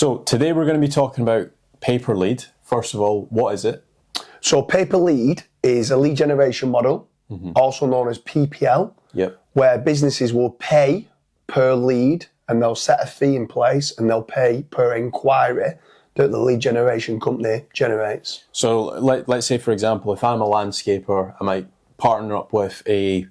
So today we're going to be talking about pay-per-lead. First of all, what is it? So pay-per-lead is a lead generation model, also known as PPL, where businesses will pay per lead and they'll set a fee in place and they'll pay per inquiry that the lead generation company generates. So let's say, for example, if I'm a landscaper, I might partner up with a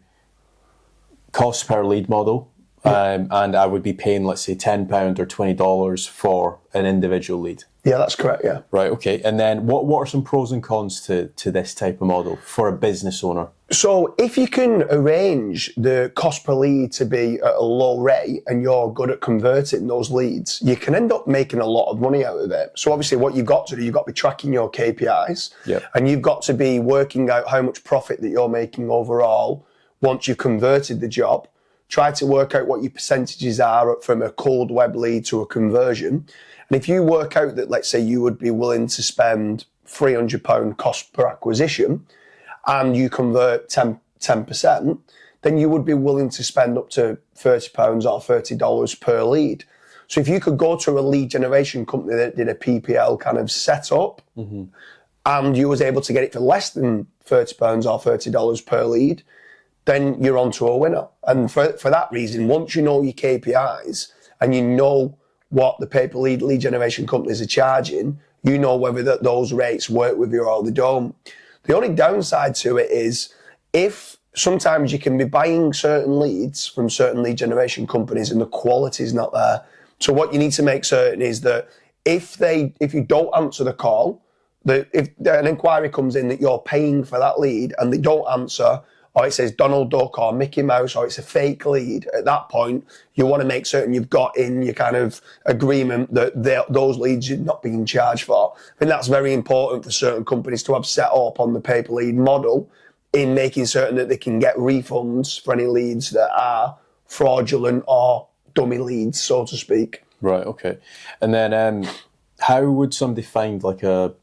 cost per lead model, and I would be paying, let's say, £10 or $20 for an individual lead. Yeah, that's correct, yeah. Right, okay. And then what are some pros and cons to this type of model for a business owner? So if you can arrange the cost per lead to be at a low rate and you're good at converting those leads, you can end up making a lot of money out of it. So obviously what you've got to do, you've got to be tracking your KPIs, and you've got to be working out how much profit that you're making overall once you've converted the job. Try to work out what your percentages are from a cold web lead to a conversion. And if you work out that, let's say, you would be willing to spend £300 cost per acquisition and you convert 10%, then you would be willing to spend up to £30 or $30 per lead. So if you could go to a lead generation company that did a PPL kind of setup and you was able to get it for less than £30 or $30 per lead, then you're on to a winner. And for that reason, once you know your KPIs and you know what the pay-per-lead lead generation companies are charging, you know whether those rates work with you or they don't. The only downside to it is if sometimes you can be buying certain leads from certain lead generation companies and the quality is not there. So what you need to make certain is that if you don't answer the call, if an inquiry comes in that you're paying for that lead and they don't answer, or it says Donald Duck or Mickey Mouse, or it's a fake lead, at that point, you want to make certain you've got in your kind of agreement that those leads you're not being charged for. I think that's very important for certain companies to have set up on the pay-per-lead model in making certain that they can get refunds for any leads that are fraudulent or dummy leads, so to speak. Right, okay. And then how would somebody find like a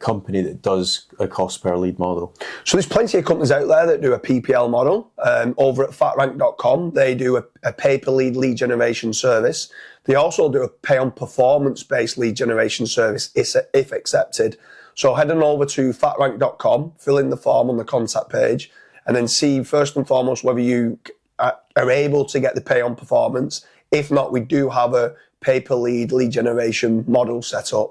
company that does a cost per lead model? So there's plenty of companies out there that do a PPL model. Over at Fatrank.com, they do a pay-per-lead lead generation service. They also do a pay-on-performance-based lead generation service if accepted. So head on over to Fatrank.com, fill in the form on the contact page, and then see first and foremost whether you are able to get the pay-on-performance. If not, we do have a pay-per-lead lead generation model set up.